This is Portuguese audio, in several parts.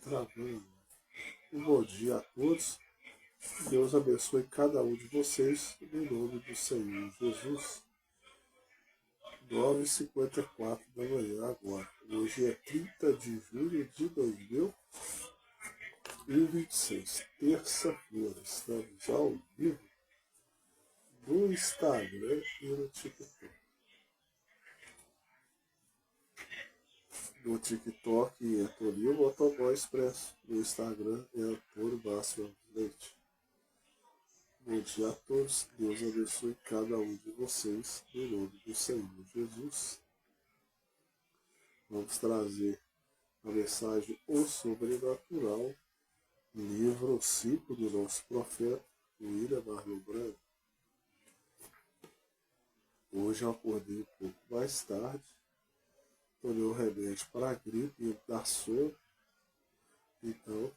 Travando. Um bom dia a todos. Deus abençoe cada um de vocês, em nome do Senhor Jesus. 9h54 da manhã agora. Hoje é 30 de julho de 2026, terça-feira. Estamos ao vivo no Instagram e no TikTok. No TikTok é Toninho Motoboy Expresso. No Instagram é Antônio Márcio Leite. Bom dia a todos. Deus abençoe cada um de vocês, em nome do Senhor Jesus. Vamos trazer a mensagem O Sobrenatural, livro 5 do nosso profeta, William Marlon Branco. Hoje eu acordei um pouco mais tarde, tomei um remédio para a gripe e dar sono, então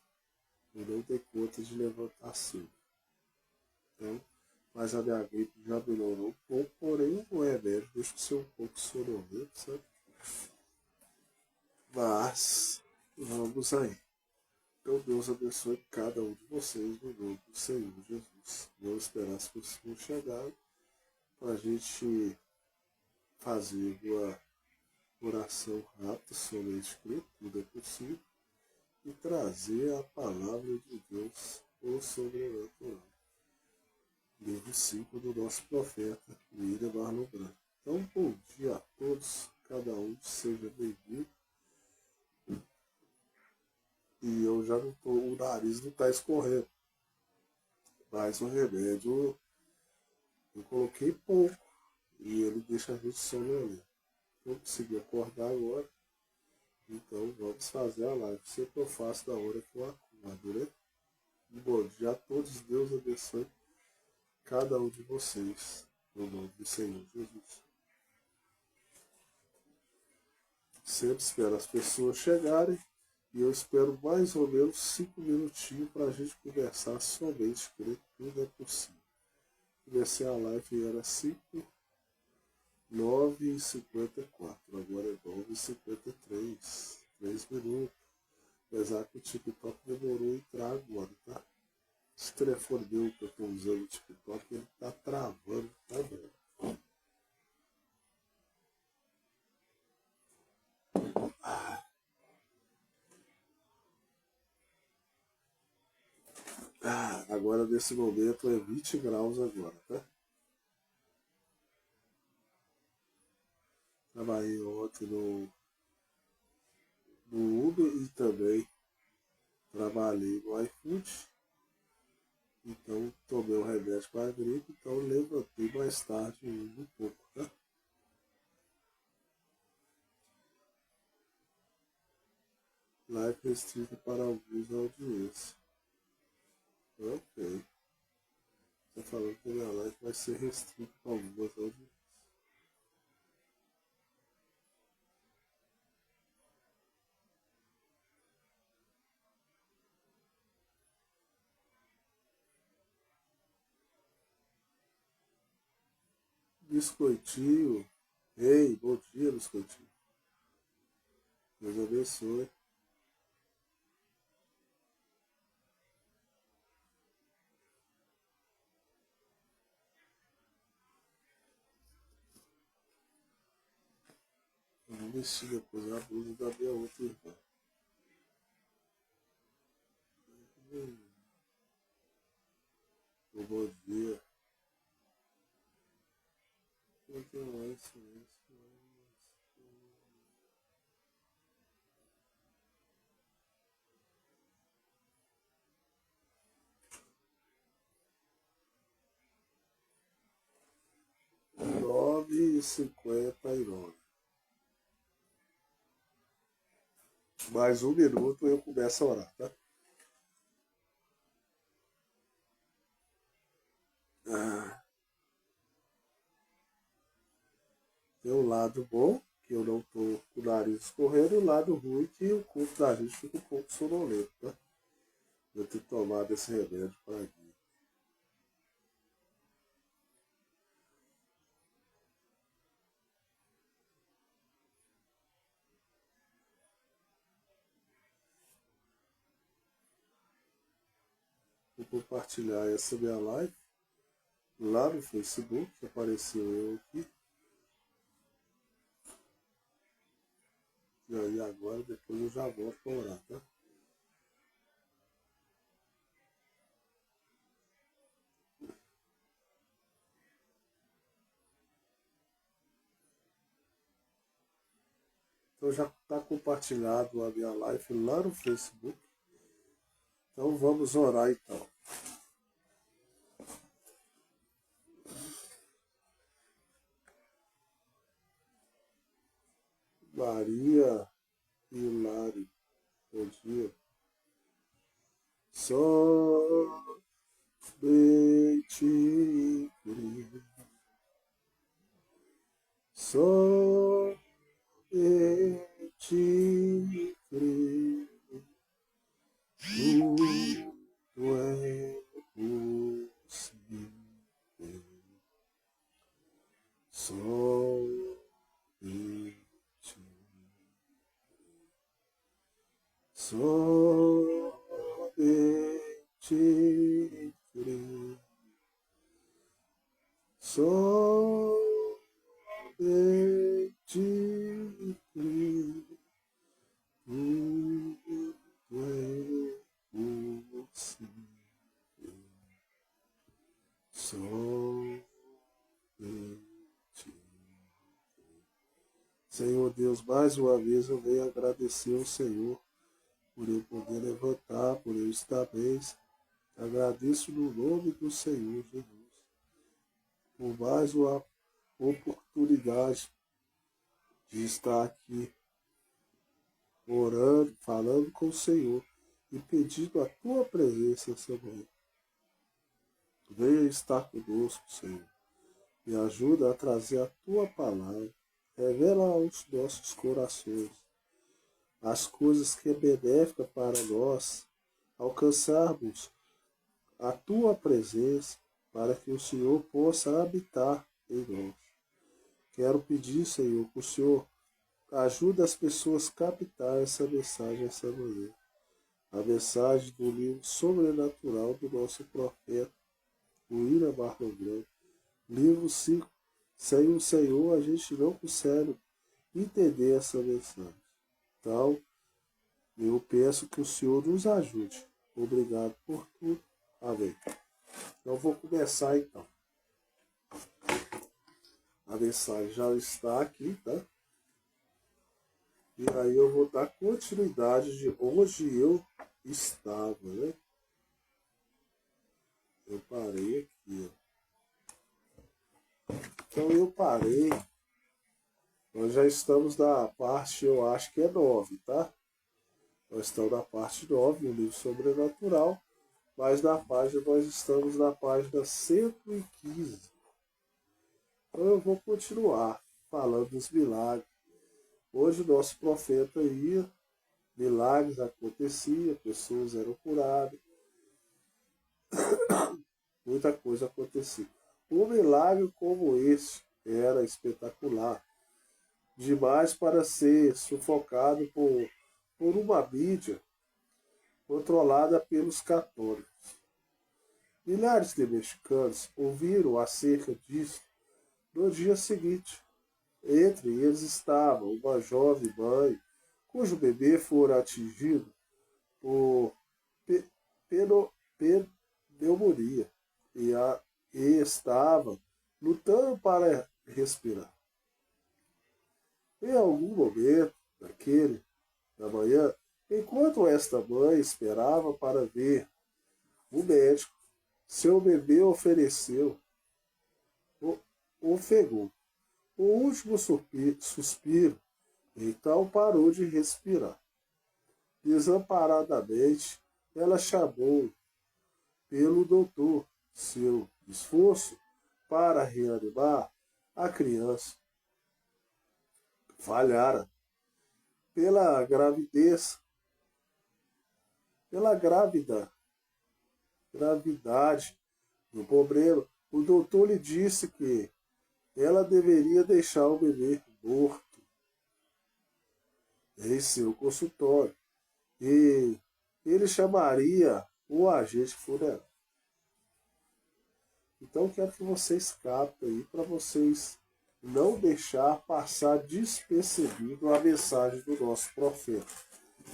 eu não dei conta de levantar cedo. Então, mas a minha gripe já melhorou um pouco, porém o remédio deixa eu ser um pouco sonolento, sabe? Mas, vamos aí. Então Deus abençoe cada um de vocês no nome do Senhor Jesus. Vamos esperar as pessoas chegarem para a gente fazer uma oração rápida, somente que tudo é possível, e trazer a palavra de Deus, o sobrenatural. Livro 5 do nosso profeta, William Marlon Branco. Então, bom dia a todos, cada um seja bem-vindo. E eu já não tô, o nariz não está escorrendo. Mas o remédio eu coloquei pouco e ele deixa a gente sonolento. Eu consegui acordar agora, então vamos fazer a live. Sempre eu faço da hora que eu acordo, né? Bom dia a todos, Deus abençoe cada um de vocês, no nome do Senhor Jesus. Sempre espero as pessoas chegarem. E eu espero mais ou menos 5 minutinhos para a gente conversar somente, que tudo é possível. Comecei a live era 9h54, agora é 9h53, 3 minutos. Apesar que o TikTok demorou a entrar agora, tá? Esse telefone meu que eu estou usando o TikTok, ele tá travando, tá vendo? Agora nesse momento é 20 graus agora, tá? Trabalhei ontem no Uber e também trabalhei no iFood. Então tomei um remédio para a gripe, então levantei mais tarde um pouco, tá? Live restrita para alguns audiência. Ok. Tá falando que a minha live vai ser restrita para algumas audiências. Biscoitinho. Ei, bom dia, Biscoitinho. Deus abençoe. Eu vou vestir depois a blusa da minha outra irmã. Bom dia. Isso. 9h59. Mais um minuto eu começo a orar, tá? Tem um lado bom, que eu não tô com o nariz escorrendo, e o lado ruim, que o corpo da gente fica um pouco sonolento, tá? Eu tenho tomado esse remédio para gripe. Vou compartilhar essa minha live lá no Facebook, que apareceu eu aqui. E aí agora, depois eu já volto para orar, tá? Então já está compartilhado a minha live lá no Facebook. Então vamos orar então. Maria e Hilário, bom dia. Somente Cristo. Somente Cristo. Tudo é possível. Somente Cristo. Somente Cristo. Tudo é possível. Somente. Senhor Deus, mais uma vez eu venho agradecer ao Senhor por eu poder levantar, por eu estar bem. Agradeço no nome do Senhor Jesus por mais uma oportunidade de estar aqui orando, falando com o Senhor e pedindo a tua presença essa manhã. Venha estar conosco, Senhor. Me ajuda a trazer a tua palavra. Revela aos nossos corações as coisas que é benéfica para nós alcançarmos a tua presença para que o Senhor possa habitar em nós. Quero pedir, Senhor, que o Senhor ajude as pessoas a captar essa mensagem essa manhã. A mensagem do livro sobrenatural do nosso profeta, o William Barnum. Livro 5. Sem o Senhor, a gente não consegue entender essa mensagem. Então, eu peço que o Senhor nos ajude. Obrigado por tudo. Amém. Então, vou começar então. A mensagem já está aqui, tá? E aí eu vou dar continuidade de onde eu estava, né? Eu parei aqui, ó. Então eu parei. Nós já estamos na parte, eu acho que é 9, tá? Nós estamos na parte 9, no livro sobrenatural, mas na página, nós estamos na página 115. Então eu vou continuar falando dos milagres. Hoje o nosso profeta ia, milagres aconteciam, pessoas eram curadas, muita coisa acontecia. Um milagre como esse era espetacular, demais para ser sufocado por uma mídia controlada pelos católicos. Milhares de mexicanos ouviram acerca disso no dia seguinte. Entre eles estava uma jovem mãe cujo bebê fora atingido por pneumonia e estava lutando para respirar. Em algum momento da manhã, enquanto esta mãe esperava para ver o médico, seu bebê ofegou. O último suspiro, então parou de respirar. Desamparadamente, ela chamou pelo doutor. Seu esforço para reanimar a criança falhara. Pela gravidez, pela gravidade do problema, o doutor lhe disse que ela deveria deixar o bebê morto em seu consultório e ele chamaria o agente funerário. Então eu quero que vocês captem aí para vocês não deixar passar despercebido a mensagem do nosso profeta.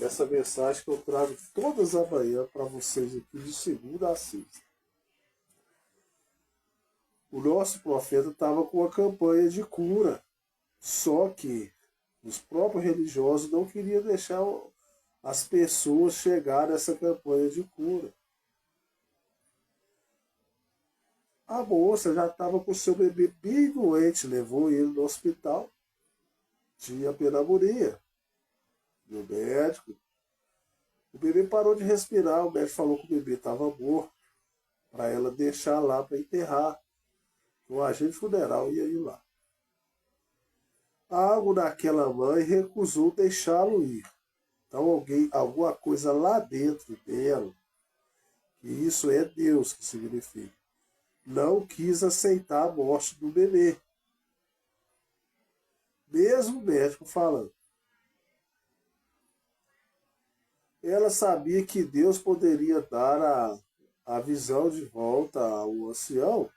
Essa mensagem que eu trago todas as manhãs para vocês aqui de segunda a sexta. O nosso profeta estava com uma campanha de cura, só que os próprios religiosos não queriam deixar as pessoas chegar nessa campanha de cura. A moça já estava com o seu bebê bem doente, levou ele no hospital, tinha pneumonia. No médico, o bebê parou de respirar, o médico falou que o bebê estava morto, para ela deixar lá para enterrar. O agente funeral ia ir lá. Algo naquela mãe recusou deixá-lo ir. Então alguma coisa lá dentro dela, que isso é Deus que significa, não quis aceitar a morte do bebê. Mesmo o médico falando. Ela sabia que Deus poderia dar a visão de volta ao ancião,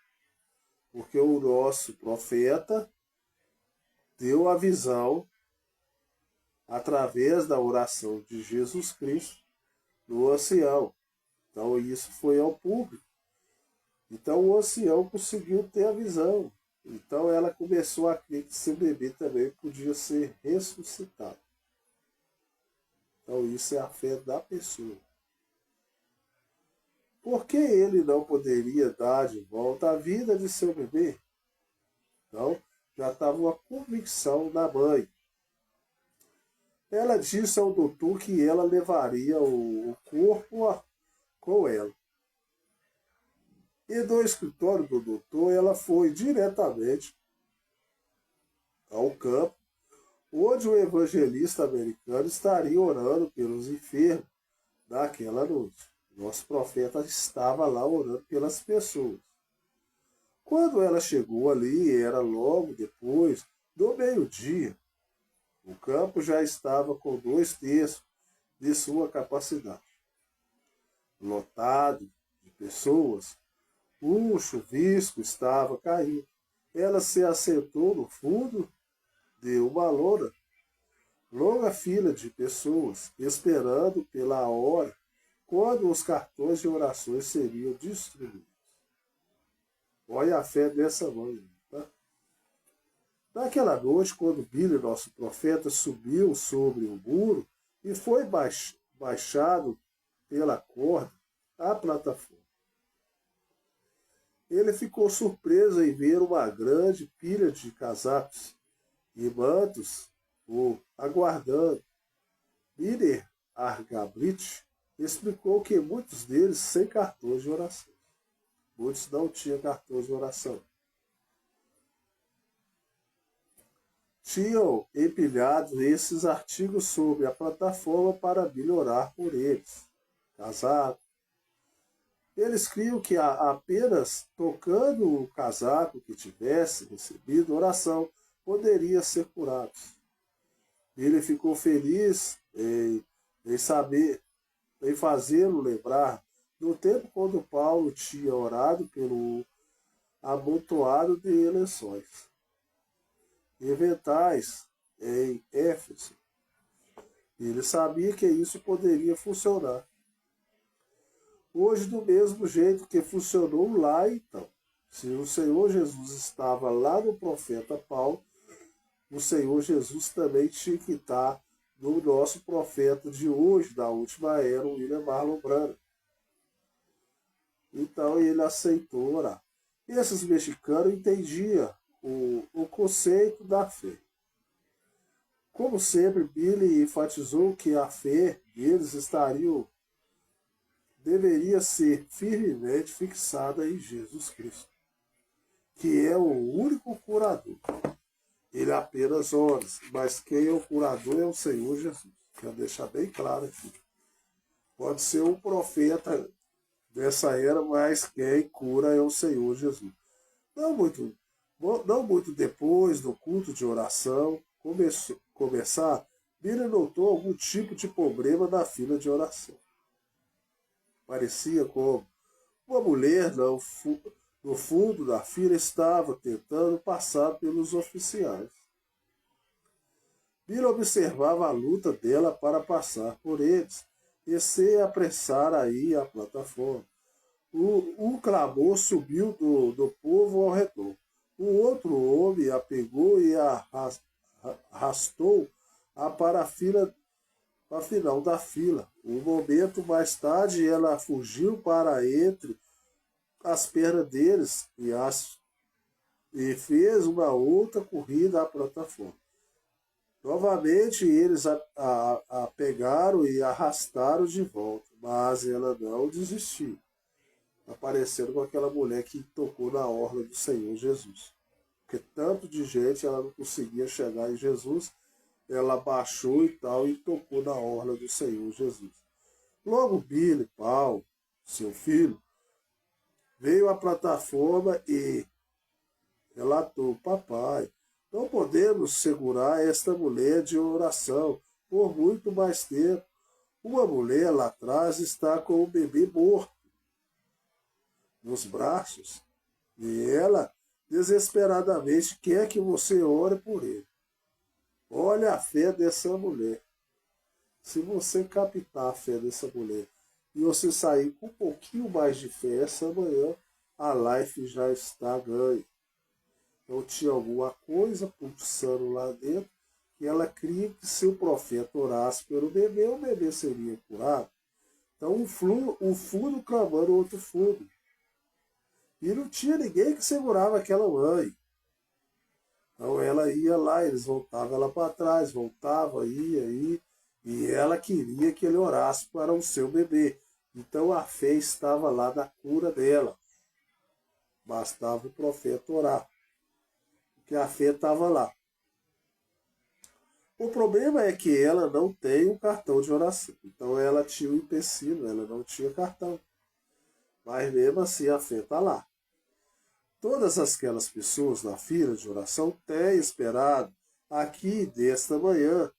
porque o nosso profeta deu a visão através da oração de Jesus Cristo no ancião. Então isso foi ao público. Então o ancião conseguiu ter a visão. Então ela começou a crer que seu bebê também podia ser ressuscitado. Então isso é a fé da pessoa. Por que ele não poderia dar de volta a vida de seu bebê? Então já estava uma convicção da mãe. Ela disse ao doutor que ela levaria o corpo com ela. E do escritório do doutor, ela foi diretamente ao campo, onde o evangelista americano estaria orando pelos enfermos naquela noite. Nosso profeta estava lá orando pelas pessoas. Quando ela chegou ali, era logo depois do meio-dia. O campo já estava com 2/3 de sua capacidade. Lotado de pessoas, um chuvisco estava caindo. Ela se assentou no fundo de uma longa fila de pessoas, esperando pela hora quando os cartões de orações seriam distribuídos. Olha a fé dessa mãe. Tá? Naquela noite, quando Billy, nosso profeta, subiu sobre o muro e foi baixado pela corda à plataforma, ele ficou surpreso em ver uma grande pilha de casacos e mantos o aguardando. Miller Argabrit explicou que muitos deles sem cartões de oração. Muitos não tinham cartões de oração. Tinham empilhado esses artigos sobre a plataforma para Billy orar por eles. Casaco. Eles criam que apenas tocando o casaco que tivesse recebido oração poderia ser curado. Ele ficou feliz em fazê-lo lembrar do tempo quando Paulo tinha orado pelo amontoado de lençóis e ventais em Éfeso. Ele sabia que isso poderia funcionar. Hoje, do mesmo jeito que funcionou lá, então, se o Senhor Jesus estava lá no profeta Paulo, o Senhor Jesus também tinha que estar no nosso profeta de hoje, da última era, o William Marlon Branham. Então ele aceitou orar. E esses mexicanos entendiam o conceito da fé. Como sempre, Billy enfatizou que a fé deles deveria ser firmemente fixada em Jesus Cristo, que é o único curador. Ele apenas ora, mas quem é o curador é o Senhor Jesus. Quero deixar bem claro aqui. Pode ser um profeta dessa era, mas quem cura é o Senhor Jesus. Não muito depois do culto de oração começar, Billy notou algum tipo de problema na fila de oração. Parecia como uma mulher no fundo da fila estava tentando passar pelos oficiais. Billy observava a luta dela para passar por eles e se apressar a ir à plataforma. Um clamor subiu do povo ao redor. Um outro homem a pegou e a arrastou-a para a final da fila. Um momento mais tarde, ela fugiu para entre as pernas deles e fez uma outra corrida à plataforma. Novamente, eles a pegaram e arrastaram de volta, mas ela não desistiu, aparecendo com aquela mulher que tocou na orla do Senhor Jesus. Porque tanto de gente ela não conseguia chegar em Jesus, ela baixou e tal e tocou na orla do Senhor Jesus. Logo Billy, Paul, seu filho, veio à plataforma e relatou: papai, não podemos segurar esta mulher de oração por muito mais tempo. Uma mulher lá atrás está com o bebê morto nos braços e ela desesperadamente quer que você ore por ele. Olha a fé dessa mulher. Se você captar a fé dessa mulher e você sair com um pouquinho mais de fé essa manhã, a life já está ganha. Então tinha alguma coisa pulsando lá dentro que ela cria que se o profeta orasse pelo bebê, o bebê seria curado. Então um fundo clamando outro fundo. E não tinha ninguém que segurava aquela mãe. Então ela ia lá, eles voltavam ela para trás, voltava, ia, e ela queria que ele orasse para o seu bebê. Então a fé estava lá na cura dela. Bastava o profeta orar, porque a fé estava lá. O problema é que ela não tem um cartão de oração. Então ela tinha um empecilho, ela não tinha cartão. Mas mesmo assim a fé está lá. Todas aquelas pessoas na fila de oração têm esperado aqui desta manhã.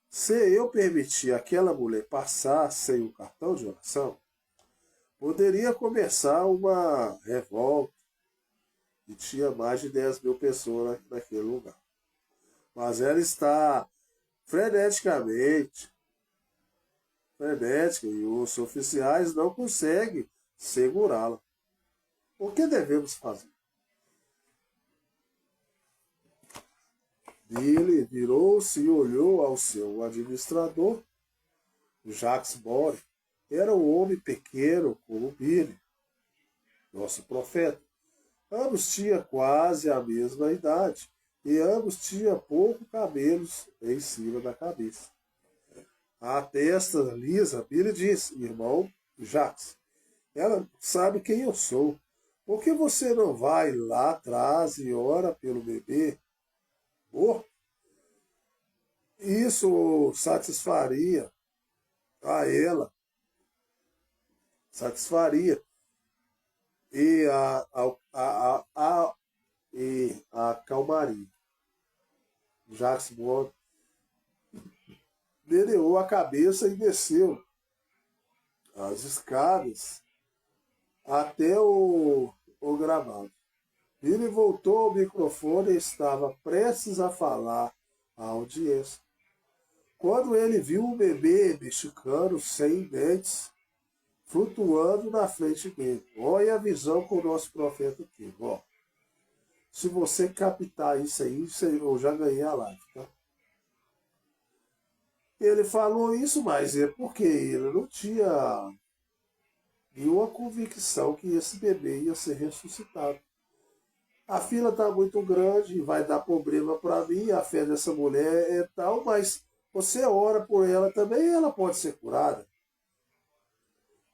Se eu permitir aquela mulher passar sem o cartão de oração, poderia começar uma revolta. E tinha mais de 10 mil pessoas naquele lugar. Mas ela está frenética, e os oficiais não conseguem segurá-la. O que devemos fazer? Billy virou-se e olhou ao seu administrador. Jacques Bore era um homem pequeno como Billy, nosso profeta. Ambos tinham quase a mesma idade e ambos tinham pouco cabelos em cima da cabeça. A testa lisa, Billy disse: irmão Jacques, ela sabe quem eu sou. Por que você não vai lá atrás e ora pelo bebê? Oh, isso satisfaria a ela, satisfaria e a calmaria. Jacques Bond meneou a cabeça e desceu as escadas até o gramado. Ele voltou ao microfone e estava prestes a falar à audiência, quando ele viu um bebê mexicano sem dentes flutuando na frente dele. Olha a visão que o nosso profeta teve. Ó. Se você captar isso aí, eu já ganhei a live. Tá? Ele falou isso, mas é porque ele não tinha nenhuma convicção que esse bebê ia ser ressuscitado. A fila está muito grande, vai dar problema para mim, a fé dessa mulher é tal, mas você ora por ela também, ela pode ser curada.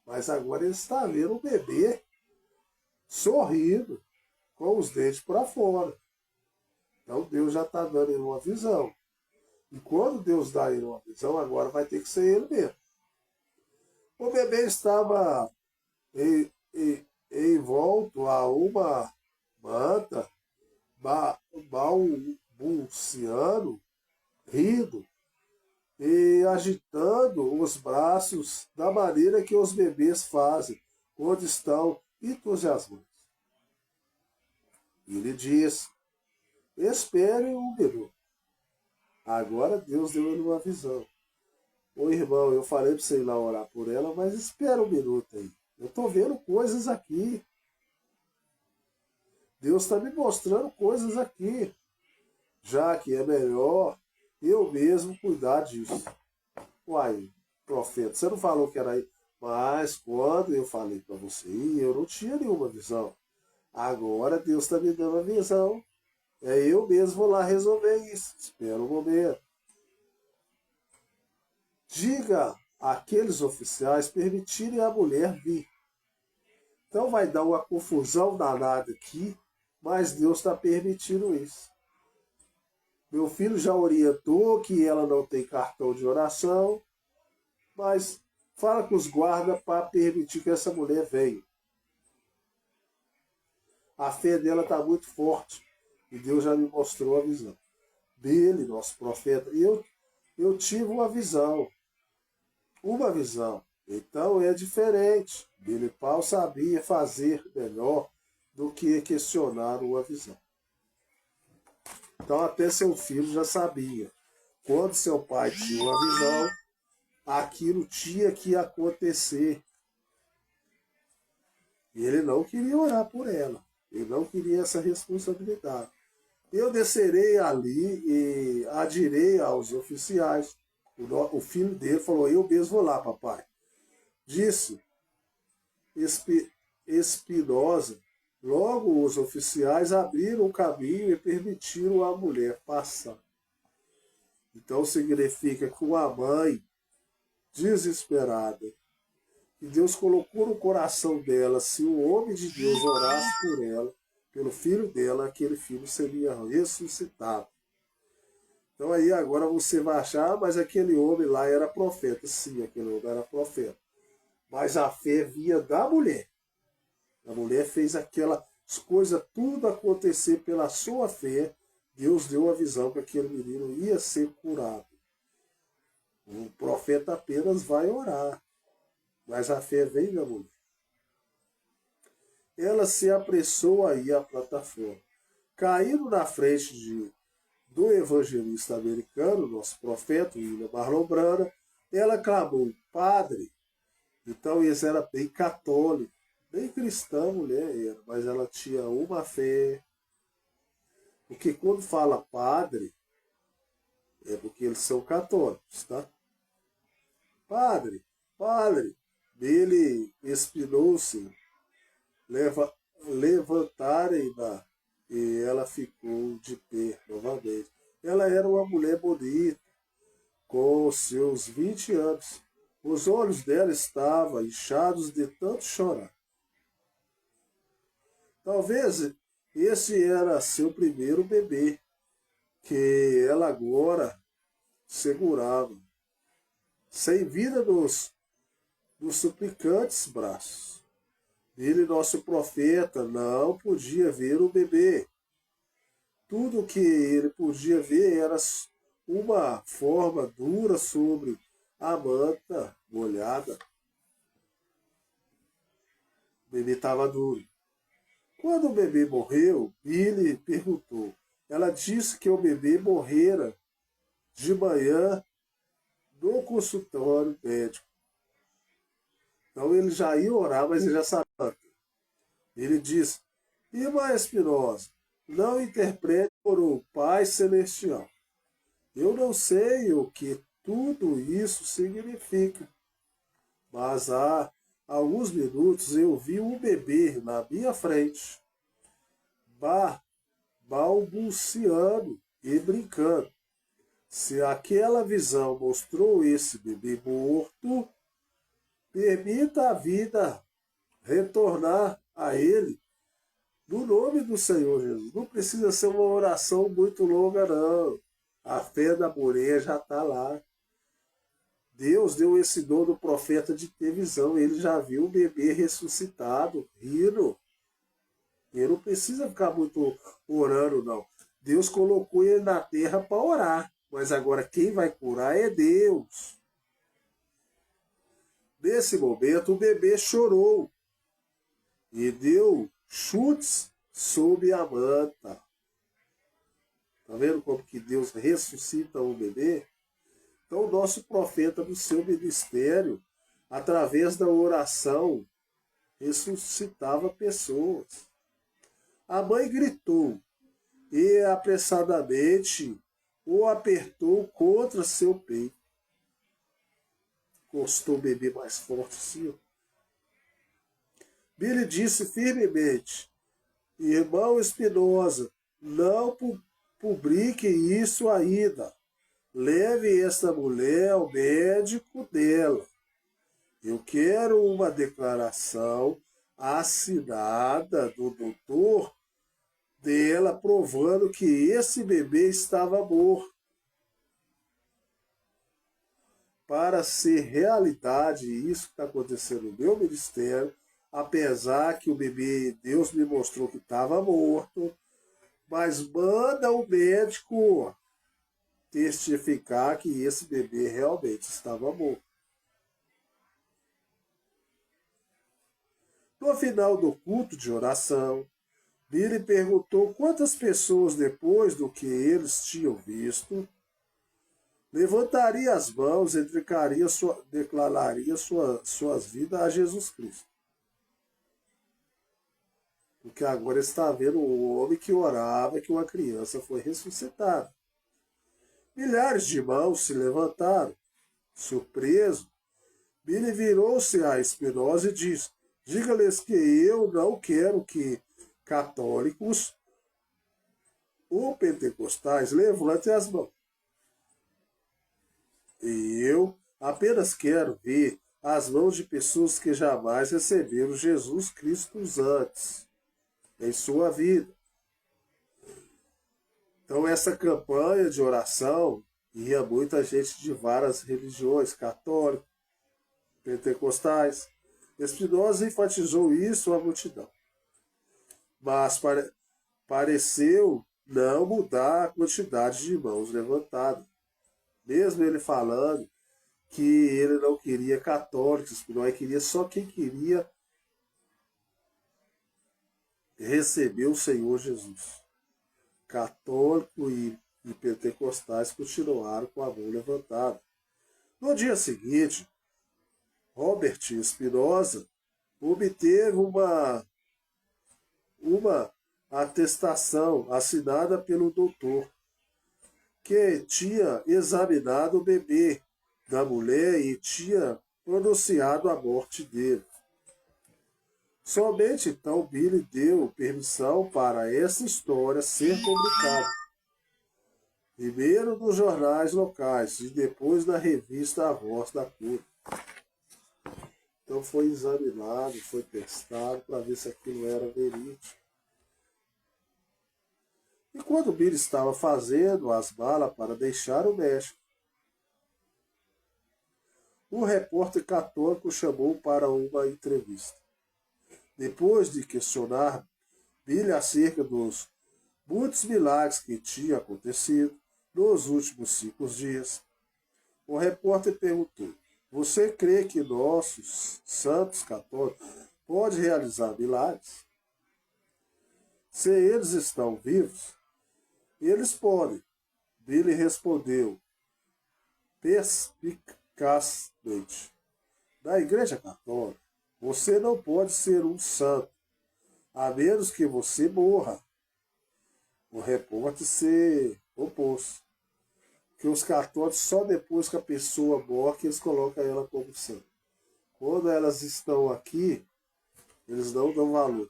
Mas agora ele está vendo o bebê sorrindo, com os dentes para fora. Então Deus já está dando ele uma visão. E quando Deus dá ele uma visão, agora vai ter que ser ele mesmo. O bebê estava envolto a uma manta, balbuciando, rindo e agitando os braços da maneira que os bebês fazem quando estão entusiasmados. Ele disse, espere um minuto. Agora Deus deu ele uma visão. Ô irmão, eu falei para você ir lá orar por ela, mas espera um minuto aí. Eu estou vendo coisas aqui. Deus está me mostrando coisas aqui. Já que é melhor eu mesmo cuidar disso. Uai, profeta, você não falou que era aí. Mas quando eu falei para você ir, eu não tinha nenhuma visão. Agora Deus está me dando a visão. É eu mesmo vou lá resolver isso. Espera um momento. Diga àqueles oficiais permitirem a mulher vir. Então vai dar uma confusão danada aqui, mas Deus está permitindo isso. Meu filho já orientou que ela não tem cartão de oração, mas fala com os guardas para permitir que essa mulher venha. A fé dela está muito forte e Deus já me mostrou a visão. Dele, nosso profeta, e eu tive uma visão. Uma visão. Então é diferente. Billy Paul sabia fazer melhor do que questionar uma visão. Então até seu filho já sabia. Quando seu pai tinha uma visão, aquilo tinha que acontecer. E ele não queria orar por ela. Ele não queria essa responsabilidade. Eu descerei ali e adirei aos oficiais. O filho dele falou, eu mesmo vou lá, papai. Disse Espinosa. Logo os oficiais abriram o caminho e permitiram a mulher passar. Então significa que uma mãe desesperada, que Deus colocou no coração dela, se o homem de Deus orasse por ela, pelo filho dela, aquele filho seria ressuscitado. Então aí agora você vai achar, mas aquele homem lá era profeta. Sim, aquele homem era profeta. Mas a fé vinha da mulher. A mulher fez aquelas coisas tudo acontecer pela sua fé. Deus deu a visão que aquele menino ia ser curado. O profeta apenas vai orar. Mas a fé vem da mulher. Ela se apressou a ir à plataforma. Caindo na frente do evangelista americano, nosso profeta, William Marlon Branham, ela clamou, padre. Então eles eram bem católicos, bem cristã mulher era, mas ela tinha uma fé. Porque quando fala padre, é porque eles são católicos, tá? Padre, padre, dele espinou-se, levantarem-na, e ela ficou de pé novamente. Ela era uma mulher bonita, com seus 20 anos. Os olhos dela estavam inchados de tanto chorar. Talvez esse era seu primeiro bebê, que ela agora segurava, sem vida nos suplicantes braços. Ele, nosso profeta, não podia ver o bebê. Tudo que ele podia ver era uma forma dura sobre a manta molhada. O bebê estava duro. Quando o bebê morreu, Billy perguntou. Ela disse que o bebê morrera de manhã no consultório médico. Então ele já ia orar, mas ele já sabia. Ele disse, Irmã Espinosa, não interprete por o Pai Celestial. Eu não sei o que tudo isso significa, mas há alguns minutos eu vi um bebê na minha frente, balbuciando e brincando. Se aquela visão mostrou esse bebê morto, permita a vida retornar a ele no nome do Senhor Jesus. Não precisa ser uma oração muito longa, não. A fé da mulher já está lá. Deus deu esse dom do profeta de ter visão. Ele já viu o bebê ressuscitado, rindo. Ele não precisa ficar muito orando, não. Deus colocou ele na terra para orar. Mas agora quem vai curar é Deus. Nesse momento o bebê chorou e deu chutes sob a manta. Tá vendo como que Deus ressuscita o bebê? Então o nosso profeta no seu ministério, através da oração, ressuscitava pessoas. A mãe gritou e apressadamente o apertou contra seu peito. Encostou o bebê mais forte assim. Billy disse firmemente: Irmão Espinosa, não publique isso ainda. Leve esta mulher ao médico dela. Eu quero uma declaração assinada do doutor dela provando que esse bebê estava morto. Para ser realidade isso que está acontecendo no meu ministério, apesar que o bebê, Deus me mostrou que estava morto, mas manda o médico testificar que esse bebê realmente estava morto. No final do culto de oração, Billy perguntou quantas pessoas, depois do que eles tinham visto, levantaria as mãos e declararia suas vidas a Jesus Cristo. Porque agora está vendo o homem que orava que uma criança foi ressuscitada. Milhares de mãos se levantaram. Surpreso, Billy virou-se a Espinosa e disse: Diga-lhes que eu não quero que católicos ou pentecostais levantem as mãos. E eu apenas quero ver as mãos de pessoas que jamais receberam Jesus Cristo antes em sua vida. Então essa campanha de oração ia muita gente de várias religiões, católicos, pentecostais. Espinosa enfatizou isso à multidão. Mas pareceu não mudar a quantidade de mãos levantadas. Mesmo ele falando que ele não queria católicos, Spinoza queria só quem queria receber o Senhor Jesus. Católico e pentecostais continuaram com a mão levantada. No dia seguinte, Robert Spinoza obteve uma atestação assinada pelo doutor, que tinha examinado o bebê da mulher e tinha pronunciado a morte dele. Somente então Billy deu permissão para essa história ser publicada, primeiro nos jornais locais e depois na revista A Voz da Cura. Então foi examinado, foi testado para ver se aquilo era verídico. E quando Billy estava fazendo as malas para deixar o México, um repórter católico chamou para uma entrevista. Depois de questionar Billy acerca dos muitos milagres que tinham acontecido nos últimos 5 dias, o repórter perguntou: Você crê que nossos santos católicos podem realizar milagres? Se eles estão vivos, eles podem. Billy respondeu perspicazmente: Na Igreja Católica, você não pode ser um santo, a menos que você morra. O repórter se opôs, que os católicos só depois que a pessoa morre que eles colocam ela como santa. Quando elas estão aqui, eles não dão valor.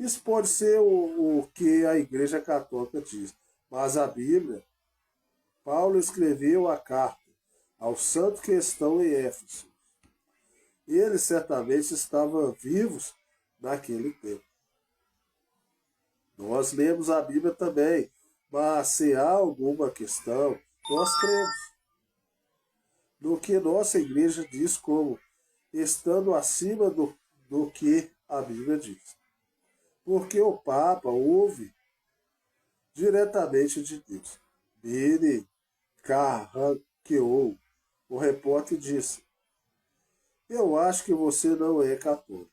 Isso pode ser o que a Igreja Católica diz, mas a Bíblia, Paulo escreveu a carta aos santos que estão em Éfeso. Eles certamente estavam vivos naquele tempo. Nós lemos a Bíblia também, mas se há alguma questão, nós cremos no que nossa igreja diz como estando acima do que a Bíblia diz. Porque o Papa ouve diretamente de Deus. Billy carranqueou. O repórter disse: Eu acho que você não é católico.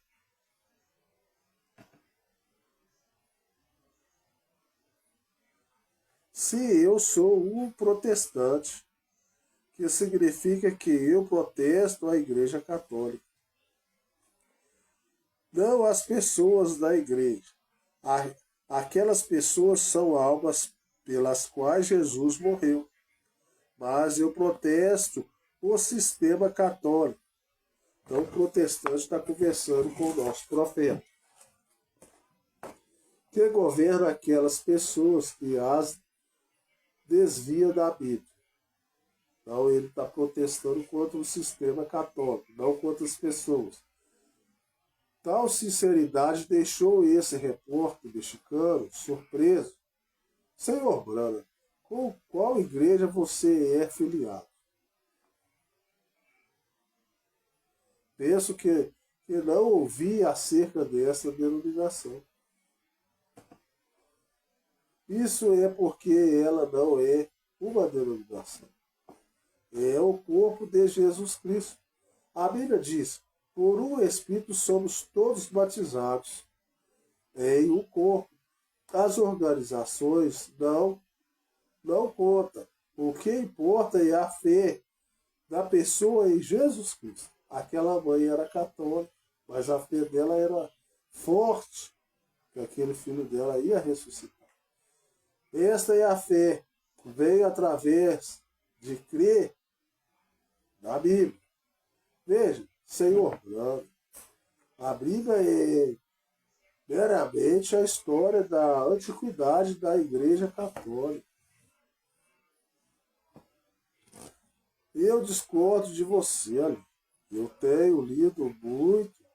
Se eu sou um protestante, que significa que eu protesto a Igreja Católica, não as pessoas da igreja. Aquelas pessoas são almas pelas quais Jesus morreu. Mas eu protesto o sistema católico. Então o protestante está conversando com o nosso profeta, que governa aquelas pessoas que as desvia da Bíblia. Então ele está protestando contra o sistema católico, não contra as pessoas. Tal sinceridade deixou esse repórter mexicano surpreso. Senhor Brana, com qual igreja você é filiado? Penso que não ouvi acerca dessa denominação. Isso é porque ela não é uma denominação. É o corpo de Jesus Cristo. A Bíblia diz, por um Espírito somos todos batizados em um corpo. As organizações não contam. O que importa é a fé da pessoa em Jesus Cristo. Aquela mãe era católica, mas a fé dela era forte, que aquele filho dela ia ressuscitar. Esta é a fé, veio através de crer na Bíblia. Veja, Senhor Branco, a Bíblia é meramente a história da antiguidade da Igreja Católica. Eu discordo de você, amigo. Eu tenho lido muito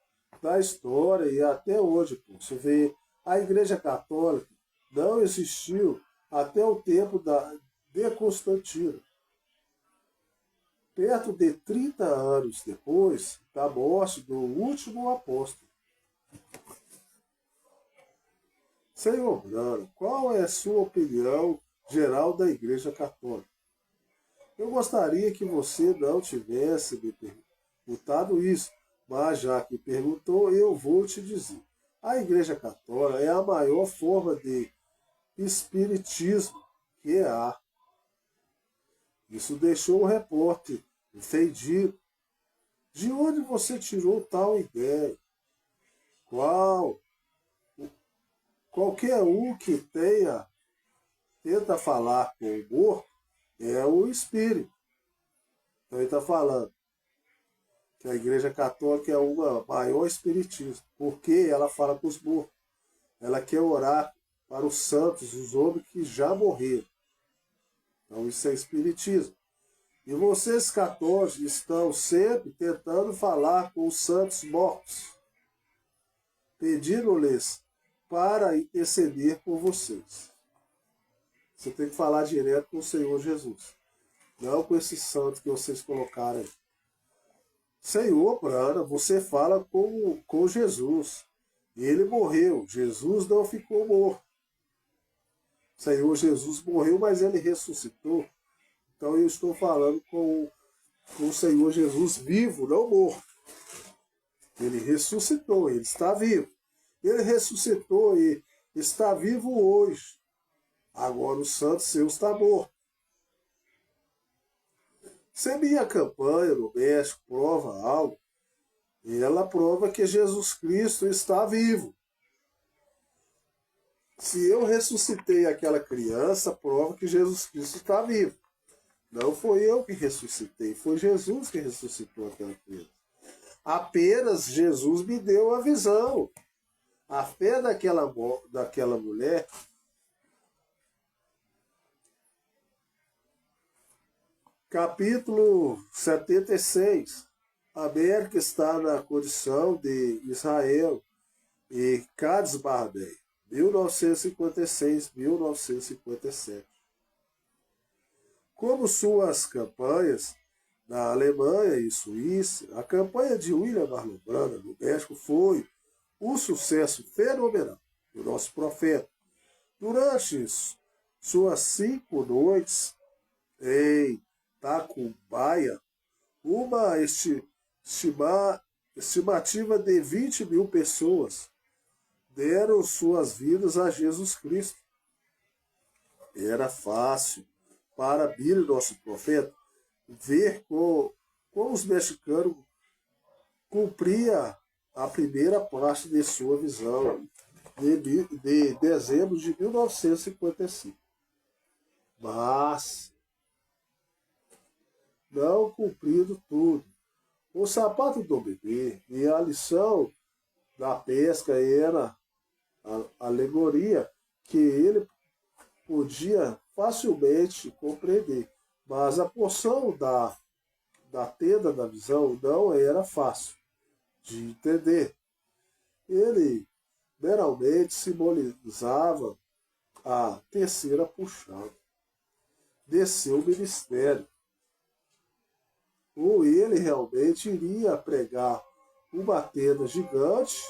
da história e até hoje, você vê, a Igreja Católica não existiu até o tempo de Constantino. Perto de 30 anos depois da morte do último apóstolo. Senhor Brano, qual é a sua opinião geral da Igreja Católica? Eu gostaria que você não tivesse me perguntado isso, mas já que perguntou, eu vou te dizer. A Igreja Católica é a maior forma de espiritismo que há. Isso deixou o repórter ofendido. De onde você tirou tal ideia? Qualquer um que tenta falar com o morto é o espírito. Então ele está falando que a Igreja Católica é uma maior espiritismo, porque ela fala com os mortos. Ela quer orar para os santos, os homens que já morreram. Então isso é espiritismo. E vocês católicos estão sempre tentando falar com os santos mortos, pedindo-lhes para interceder por vocês. Você tem que falar direto com o Senhor Jesus, não com esses santos que vocês colocaram aí. Senhor, Brana, você fala com Jesus. Ele morreu, Jesus não ficou morto. Senhor Jesus morreu, mas ele ressuscitou. Então eu estou falando com o Senhor Jesus vivo, não morto. Ele ressuscitou, ele está vivo. Ele ressuscitou e está vivo hoje. Agora o santo seu está morto. Se minha campanha no México prova algo, ela prova que Jesus Cristo está vivo. Se eu ressuscitei aquela criança, prova que Jesus Cristo está vivo. Não foi eu que ressuscitei, foi Jesus que ressuscitou aquela criança. Apenas Jesus me deu a visão. A fé daquela mulher capítulo 76. A América está na condição de Israel e Cades Barney, 1956-1957. Como suas campanhas na Alemanha e Suíça, a campanha de William Marlon Branham no México foi um sucesso fenomenal do nosso profeta. Durante suas 5 noites em Tacumbaia, uma estimativa de 20 mil pessoas deram suas vidas a Jesus Cristo. Era fácil para Billy, nosso profeta, ver como os mexicanos cumpria a primeira parte de sua visão de dezembro de 1955. Mas, não cumprido tudo. O sapato do bebê e a lição da pesca era a alegoria que ele podia facilmente compreender. Mas a porção da tenda da visão não era fácil de entender. Ele meramente simbolizava a terceira puxada de seu ministério. Ou ele realmente iria pregar uma tenda gigante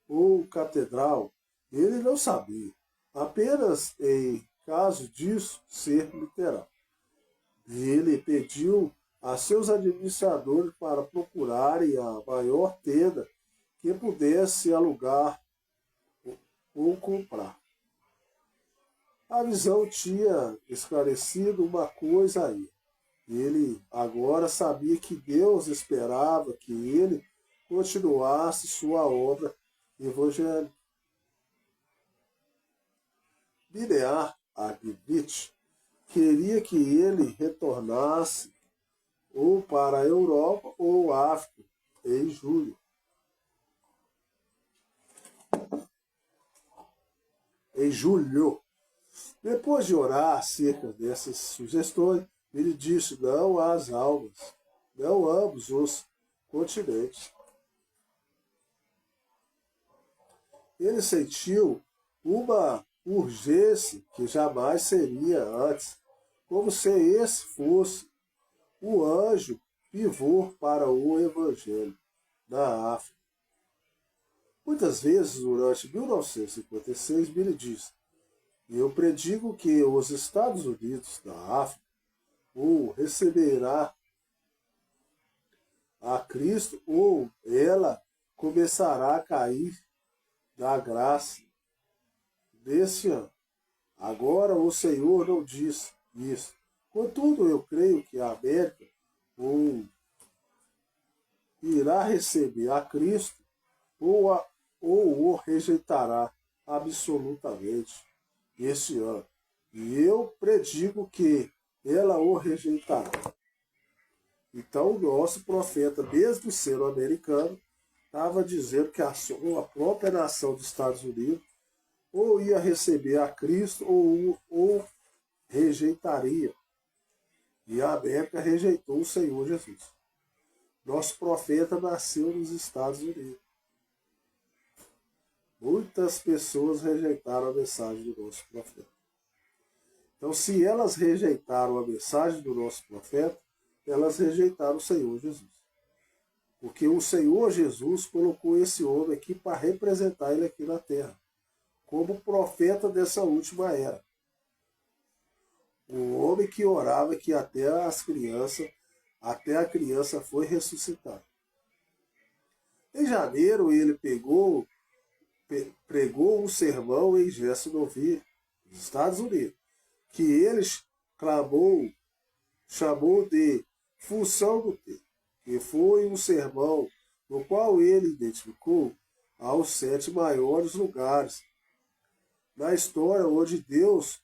ou catedral. Ele não sabia, apenas em caso disso ser literal. Ele pediu a seus administradores para procurarem a maior tenda que pudesse alugar ou comprar. A visão tinha esclarecido uma coisa aí. Ele agora sabia que Deus esperava que ele continuasse sua obra evangélica. Binear Agnites queria que ele retornasse ou para a Europa ou África em julho. Depois de orar acerca dessas sugestões, ele disse não às almas, não ambos os continentes. Ele sentiu uma urgência que jamais seria antes, como se esse fosse o anjo pivô para o Evangelho na África. Muitas vezes, durante 1956, Billy disse: eu predigo que os Estados Unidos da África ou receberá a Cristo ou ela começará a cair da graça desse ano. Agora o Senhor não diz isso. Contudo, eu creio que a América ou irá receber a Cristo ou o rejeitará absolutamente esse ano. E eu predigo que ela o rejeitará. Então, o nosso profeta, mesmo sendo americano, estava dizendo que a sua própria nação dos Estados Unidos ou ia receber a Cristo ou rejeitaria. E a América rejeitou o Senhor Jesus. Nosso profeta nasceu nos Estados Unidos. Muitas pessoas rejeitaram a mensagem do nosso profeta. Então, se elas rejeitaram a mensagem do nosso profeta, elas rejeitaram o Senhor Jesus. Porque o Senhor Jesus colocou esse homem aqui para representar ele aqui na terra, como profeta dessa última era. O homem que orava que até a criança foi ressuscitada. Em janeiro, ele pregou um sermão em Jeffersonville, nos Estados Unidos, que ele chamou de função do tempo, que foi um sermão no qual ele identificou aos 7 maiores lugares na história onde Deus,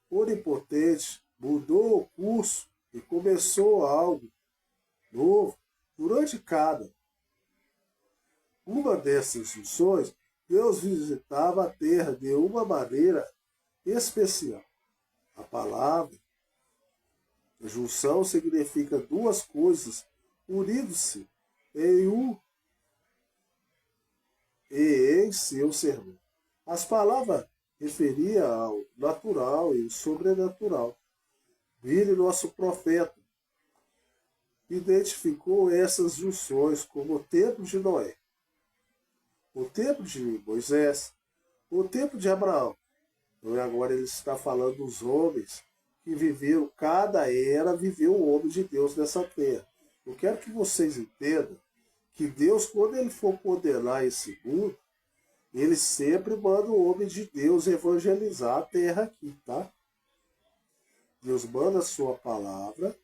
onipotente, mudou o curso e começou algo novo durante cada uma dessas funções. Deus visitava a terra de uma maneira especial. A palavra junção significa duas coisas unindo-se em seu sermão. As palavras referiam ao natural e sobrenatural. Billy, nosso profeta, identificou essas junções como o tempo de Noé, o tempo de Moisés, o tempo de Abraão. Então agora ele está falando dos homens que viveram, cada era viveu um homem de Deus nessa terra. Eu quero que vocês entendam que Deus, quando ele for condenar esse mundo, ele sempre manda o homem de Deus evangelizar a terra aqui, tá? Deus manda a sua palavra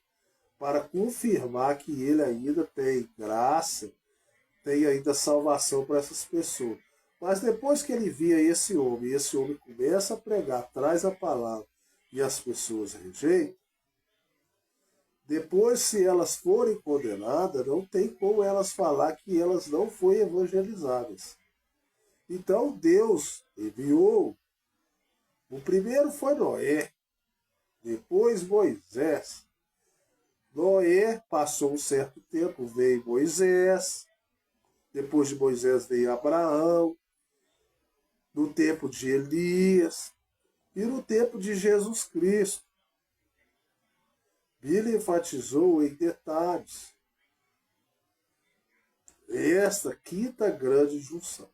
para confirmar que ele ainda tem graça, tem ainda salvação para essas pessoas. Mas depois que ele via esse homem, e esse homem começa a pregar, traz a palavra e as pessoas rejeitam, depois, se elas forem condenadas, não tem como elas falar que elas não foram evangelizadas. Então Deus enviou. O primeiro foi Noé, depois Moisés. Noé passou um certo tempo, veio Moisés, depois de Moisés veio Abraão, no tempo de Elias e no tempo de Jesus Cristo. Bíblia enfatizou em detalhes esta quinta grande junção.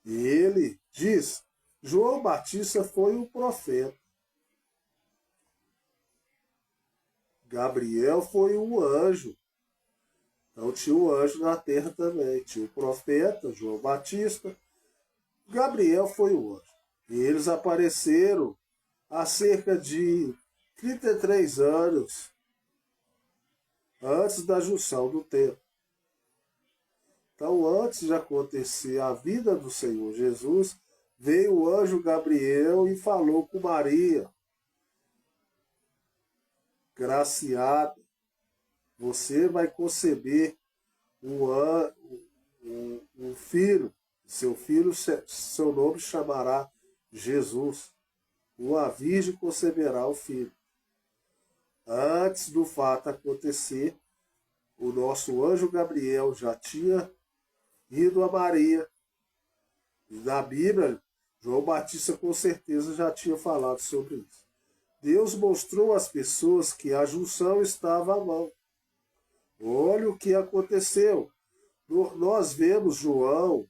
E ele diz, João Batista foi um profeta. Gabriel foi um anjo. Então tinha um anjo na terra também. Tinha o profeta, João Batista. Gabriel foi o anjo. E eles apareceram há cerca de 33 anos antes da junção do tempo. Então, antes de acontecer a vida do Senhor Jesus, veio o anjo Gabriel e falou com Maria, graciada, você vai conceber um filho, seu nome chamará Jesus. Uma virgem conceberá o filho. Antes do fato acontecer, o nosso anjo Gabriel já tinha ido a Maria. E na Bíblia, João Batista com certeza já tinha falado sobre isso. Deus mostrou às pessoas que a junção estava à mão. Olha o que aconteceu. Nós vemos João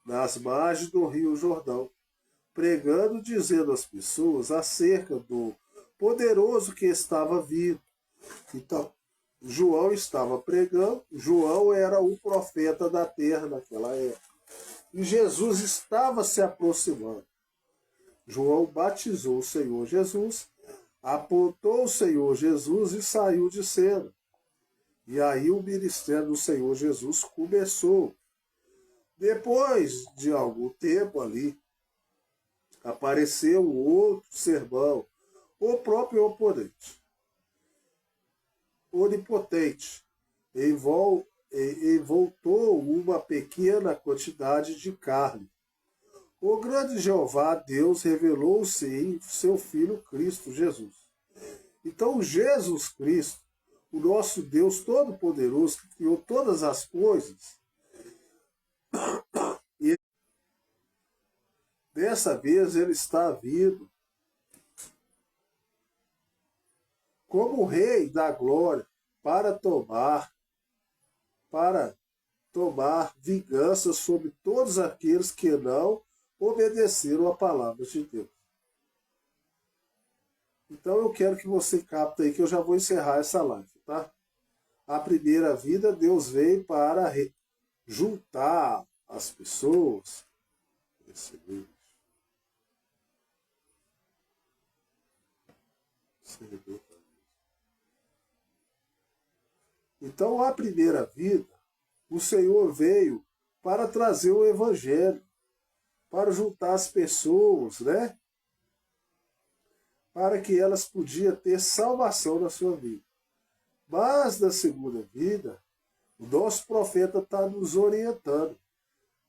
nas margens do Rio Jordão, pregando, dizendo às pessoas acerca do poderoso que estava vindo. Então, João estava pregando, João era o profeta da terra naquela época. E Jesus estava se aproximando. João batizou o Senhor Jesus, apontou o Senhor Jesus e saiu de cena. E aí o ministério do Senhor Jesus começou. Depois de algum tempo ali, apareceu outro sermão, o próprio onipotente, envoltou uma pequena quantidade de carne. O grande Jeová, Deus, revelou-se em seu Filho Cristo Jesus. Então, Jesus Cristo, o nosso Deus Todo-Poderoso, que criou todas as coisas, e dessa vez ele está vindo como Rei da Glória para tomar vingança sobre todos aqueles que não obedeceram a palavra de Deus. Então eu quero que você capte aí que eu já vou encerrar essa live, tá? A primeira vida, Deus veio para juntar as pessoas. Então, a primeira vida, o Senhor veio para trazer o Evangelho, para juntar as pessoas, né? Para que elas podiam ter salvação na sua vida. Mas na segunda vida, o nosso profeta está nos orientando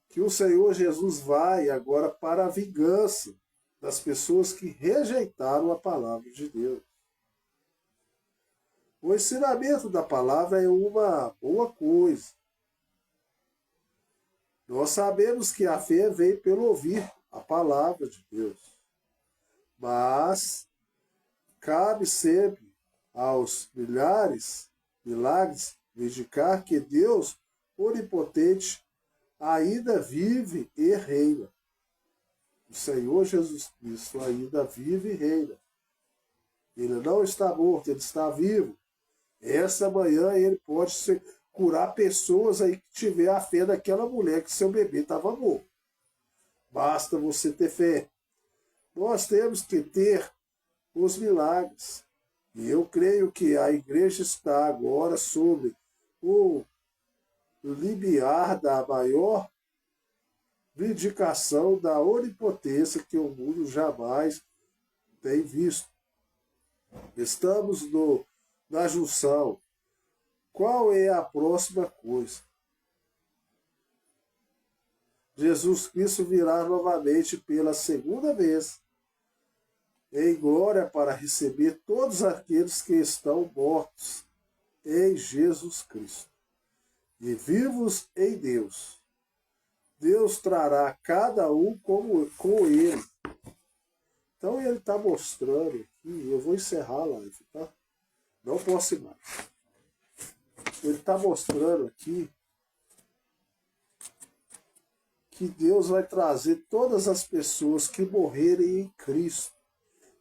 que o Senhor Jesus vai agora para a vingança das pessoas que rejeitaram a palavra de Deus. O ensinamento da palavra é uma boa coisa. Nós sabemos que a fé vem pelo ouvir a palavra de Deus. Mas cabe sempre aos milagres, indicar que Deus onipotente ainda vive e reina. O Senhor Jesus Cristo ainda vive e reina. Ele não está morto, ele está vivo. Essa manhã ele pode curar pessoas aí que tiver a fé daquela mulher que seu bebê estava morto. Basta você ter fé. Nós temos que ter os milagres. E eu creio que a igreja está agora sobre o limiar da maior vindicação da onipotência que o mundo jamais tem visto. Estamos na junção. Qual é a próxima coisa? Jesus Cristo virá novamente pela segunda vez em glória para receber todos aqueles que estão mortos em Jesus Cristo e vivos em Deus. Deus trará cada um com ele. Então ele está mostrando aqui, eu vou encerrar a live, tá? Não posso ir mais. Ele está mostrando aqui que Deus vai trazer todas as pessoas que morrerem em Cristo,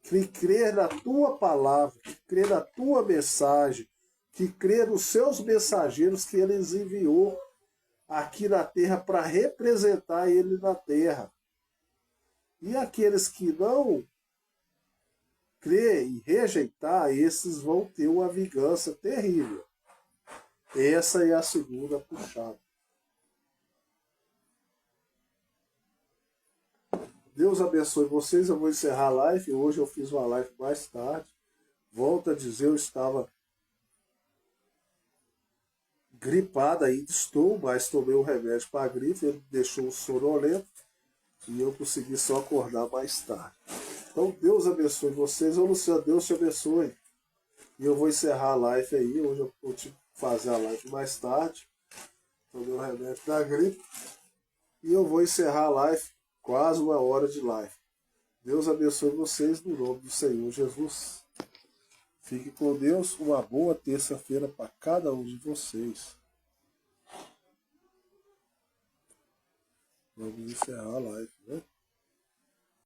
que crer na tua palavra, que crer na tua mensagem, que crer nos seus mensageiros que ele enviou aqui na terra para representar ele na terra. E aqueles que não crer e rejeitar, esses vão ter uma vingança terrível. Essa é a segunda puxada. Deus abençoe vocês. Eu vou encerrar a live. Hoje eu fiz uma live mais tarde. Volto a dizer, eu estava gripado, ainda estou, mas tomei um remédio para a gripe, ele me deixou sonolento e eu consegui só acordar mais tarde. Então Deus abençoe vocês. Ô Luciano, Deus te abençoe. E eu vou encerrar a live aí. Hoje eu vou fazer a live mais tarde. Tomei um remédio da gripe. E eu vou encerrar a live, quase uma hora de live. Deus abençoe vocês no nome do Senhor Jesus. Fique com Deus. Uma boa terça-feira para cada um de vocês. Vamos encerrar a live, né?